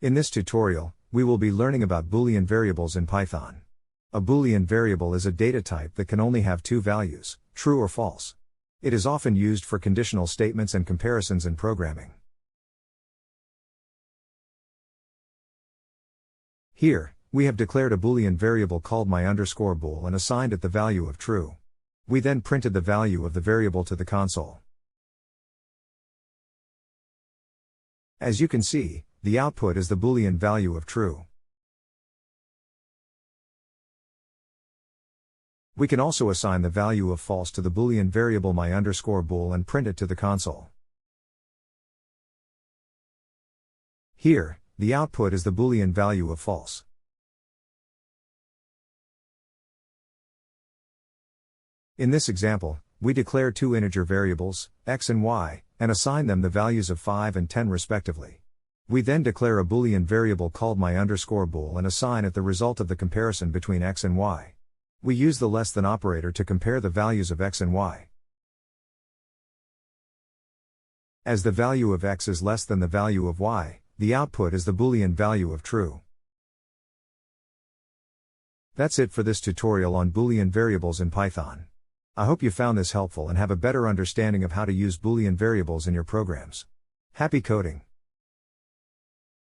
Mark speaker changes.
Speaker 1: In this tutorial, we will be learning about Boolean variables in Python. A Boolean variable is a data type that can only have two values, true or false. It is often used for conditional statements and comparisons in programming. Here, we have declared a Boolean variable called my_bool and assigned it the value of true. We then printed the value of the variable to the console. As you can see, the output is the Boolean value of true. We can also assign the value of false to the Boolean variable my_bool and print it to the console. Here, the output is the Boolean value of false. In this example, we declare two integer variables, x and y, and assign them the values of 5 and 10 respectively. We then declare a Boolean variable called my_bool and assign it the result of the comparison between x and y. We use the less than operator to compare the values of x and y. As the value of x is less than the value of y, the output is the Boolean value of true. That's it for this tutorial on Boolean variables in Python. I hope you found this helpful and have a better understanding of how to use Boolean variables in your programs. Happy coding!